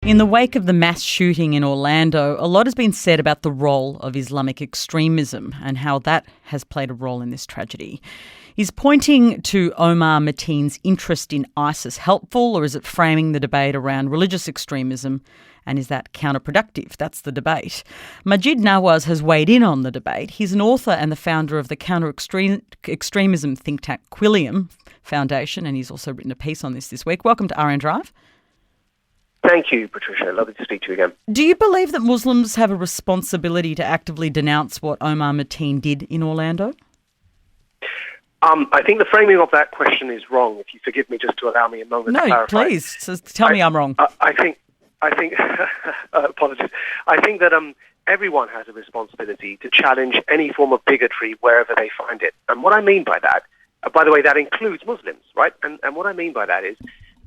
In the wake of the mass shooting in Orlando, a lot has been said about the role of Islamic extremism and how that has played a role in this tragedy. Is pointing to Omar Mateen's interest in ISIS helpful, or is it framing the debate around religious extremism? And is that counterproductive? That's the debate. Maajid Nawaz has weighed in on the debate. He's an author and the founder of the counter-extremism think tank Quilliam Foundation, and he's also written a piece on this week. Welcome to RN Drive. Thank you, Patricia. Lovely to speak to you again. Do you believe that Muslims have a responsibility to actively denounce what Omar Mateen did in Orlando? I think the framing of that question is wrong, if you forgive me just to allow me a moment to clarify. No, please. So tell me I'm wrong. I think apologies. I think that everyone has a responsibility to challenge any form of bigotry wherever they find it. And what I mean by that, by the way, that includes Muslims, right? And what I mean by that is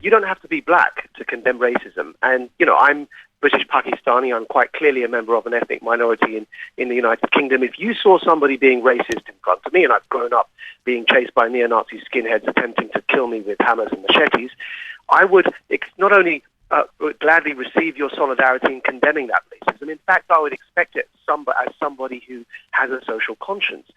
you don't have to be black to condemn racism. And, you know, I'm British Pakistani. I'm quite clearly a member of an ethnic minority in the United Kingdom. If you saw somebody being racist in front of me, and I've grown up being chased by neo-Nazi skinheads attempting to kill me with hammers and machetes, I would not only gladly receive your solidarity in condemning that racism. In fact, I would expect it as somebody who has a social conscience.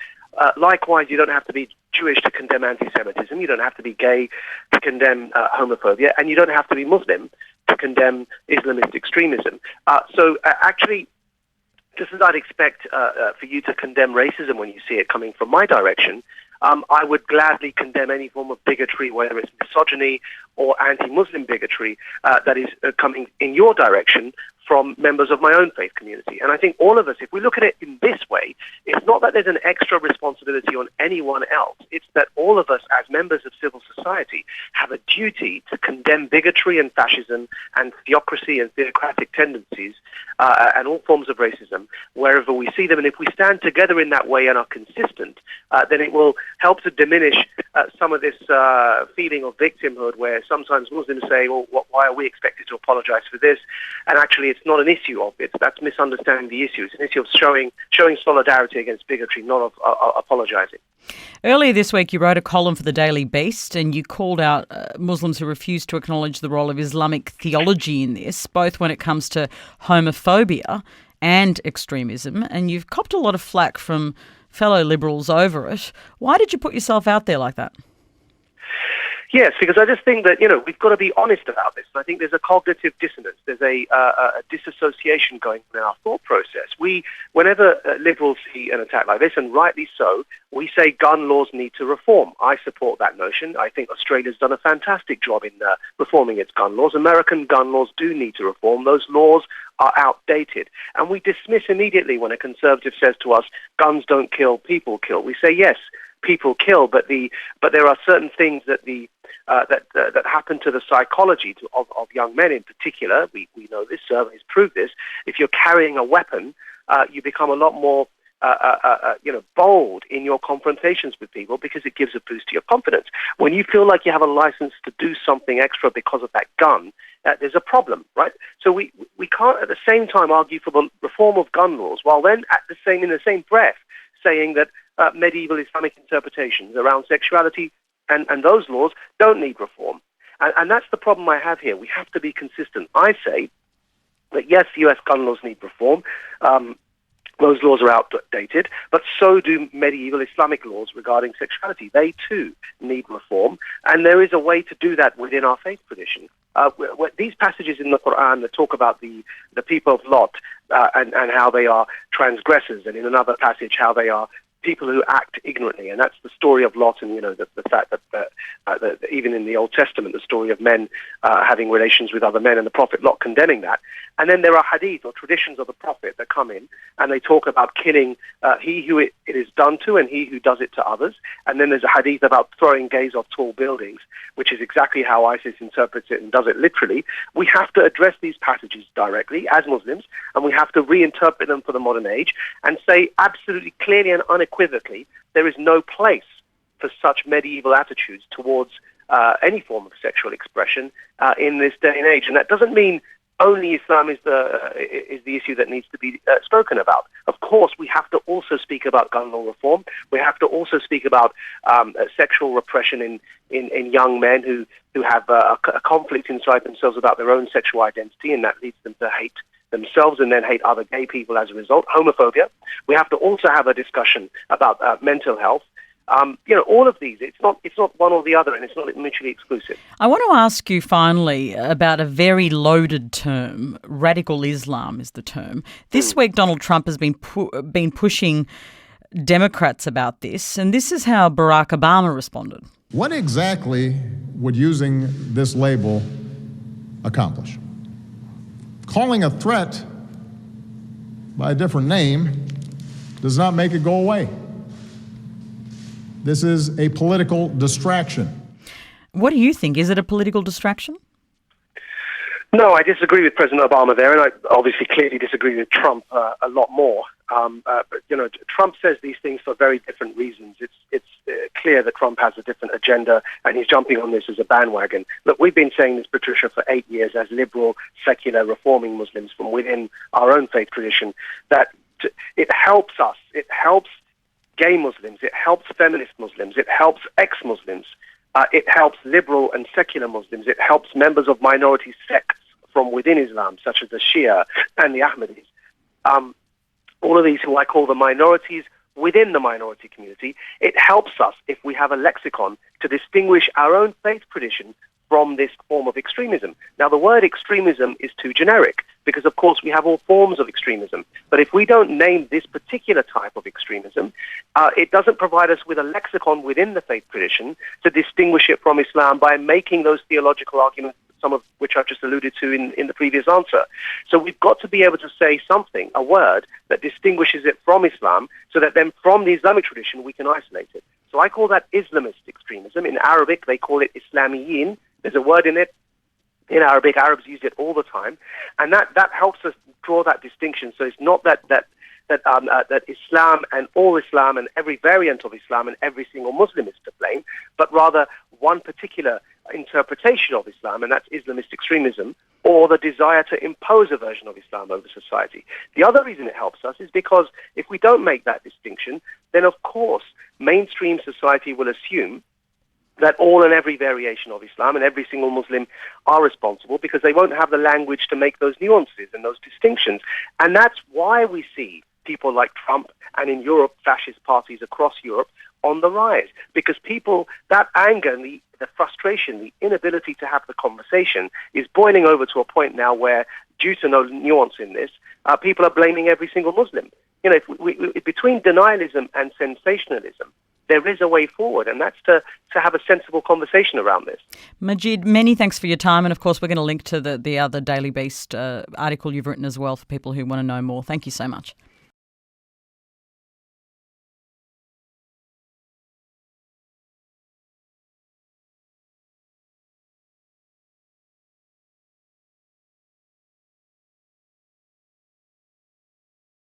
Likewise, you don't have to be Jewish to condemn anti-Semitism. You don't have to be gay to condemn homophobia, and you don't have to be Muslim to condemn Islamist extremism. Actually, just as I'd expect for you to condemn racism when you see it coming from my direction, I would gladly condemn any form of bigotry, whether it's misogyny or anti-Muslim bigotry, that is coming in your direction from members of my own faith community. And I think all of us, if we look at it in this way, it's not that there's an extra responsibility on anyone else. It's that all of us as members of civil society have a duty to condemn bigotry and fascism and theocracy and theocratic tendencies and all forms of racism wherever we see them. And if we stand together in that way and are consistent, then it will help to diminish some of this feeling of victimhood where sometimes Muslims say, well, why are we expected to apologize for this? And actually, it's not an issue of it. That's misunderstanding the issue. It's an issue of showing solidarity against bigotry, not of apologizing. Earlier this week, you wrote a column for the Daily Beast and you called out Muslims who refuse to acknowledge the role of Islamic theology in this, both when it comes to homophobia and extremism. And you've copped a lot of flack from fellow liberals over it. Why did you put yourself out there like that? Yes, because I just think that, we've got to be honest about this. I think there's a cognitive dissonance. There's a disassociation going on in our thought process. Whenever liberals see an attack like this, and rightly so, we say gun laws need to reform. I support that notion. I think Australia's done a fantastic job in reforming its gun laws. American gun laws do need to reform. Those laws are outdated. And we dismiss immediately when a conservative says to us, guns don't kill, people kill. We say, yes, people kill, but there are certain things that that happen to the psychology of young men in particular. We know this, surveys prove this. If you're carrying a weapon, you become a lot more bold in your confrontations with people because it gives a boost to your confidence. When you feel like you have a license to do something extra because of that gun, there's a problem, right? So we can't at the same time argue for the reform of gun laws while then in the same breath saying that medieval Islamic interpretations around sexuality and those laws don't need reform. And that's the problem I have here. We have to be consistent. I say that, yes, US gun laws need reform. Those laws are outdated, but so do medieval Islamic laws regarding sexuality. They, too, need reform. And there is a way to do that within our faith tradition. These passages in the Quran that talk about the people of Lot and how they are transgressors, and in another passage how they are people who act ignorantly, and that's the story of Lot, and the fact that even in the Old Testament, the story of men having relations with other men, and the prophet Lot condemning that. And then there are hadith or traditions of the prophet that come in, and they talk about killing he who it is done to and he who does it to others. And then there's a hadith about throwing gays off tall buildings, which is exactly how ISIS interprets it and does it literally. We have to address these passages directly as Muslims, and we have to reinterpret them for the modern age and say absolutely clearly and unequivocally there is no place for such medieval attitudes towards any form of sexual expression in this day and age. And that doesn't mean only Islam is the issue that needs to be spoken about. Of course, we have to also speak about gun law reform. We have to also speak about sexual repression in young men who have a conflict inside themselves about their own sexual identity, and that leads them to hate themselves and then hate other gay people as a result. Homophobia. We have to also have a discussion about mental health. All of these, it's not one or the other, and it's not mutually exclusive. I want to ask you finally about a very loaded term. Radical Islam is the term. This week, Donald Trump has been pushing Democrats about this, and this is how Barack Obama responded. What exactly would using this label accomplish? Calling a threat by a different name does not make it go away. This is a political distraction. What do you think? Is it a political distraction? No, I disagree with President Obama there, and I obviously clearly disagree with Trump a lot more. But Trump says these things for very different reasons. It's clear that Trump has a different agenda, and he's jumping on this as a bandwagon. Look, we've been saying this, Patricia, for 8 years as liberal, secular, reforming Muslims from within our own faith tradition, that it helps us. It helps gay Muslims. It helps feminist Muslims. It helps ex-Muslims. It helps liberal and secular Muslims. It helps members of minority sects from within Islam, such as the Shia and the Ahmadis. All of these who I call the minorities within the minority community. It helps us, if we have a lexicon, to distinguish our own faith tradition from this form of extremism. Now, the word extremism is too generic because, of course, we have all forms of extremism. But if we don't name this particular type of extremism, it doesn't provide us with a lexicon within the faith tradition to distinguish it from Islam by making those theological arguments, some of which I've just alluded to in the previous answer. So we've got to be able to say something, a word, that distinguishes it from Islam, so that then from the Islamic tradition we can isolate it. So I call that Islamist extremism. In Arabic, they call it Islamiyin. There's a word in it. In Arabic, Arabs use it all the time. And that helps us draw that distinction. So it's not that Islam and all Islam and every variant of Islam and every single Muslim is to blame, but rather one particular interpretation of Islam, and that's Islamist extremism, or the desire to impose a version of Islam over society. The other reason it helps us is because if we don't make that distinction, then of course mainstream society will assume that all and every variation of Islam and every single Muslim are responsible, because they won't have the language to make those nuances and those distinctions. And that's why we see people like Trump and in Europe, fascist parties across Europe on the rise, because people, that anger and the frustration, the inability to have the conversation is boiling over to a point now where, due to no nuance in this, people are blaming every single Muslim. If we between denialism and sensationalism, there is a way forward, and that's to have a sensible conversation around this. Maajid, many thanks for your time, and of course we're going to link to the other Daily Beast article you've written as well for people who want to know more. Thank you so much.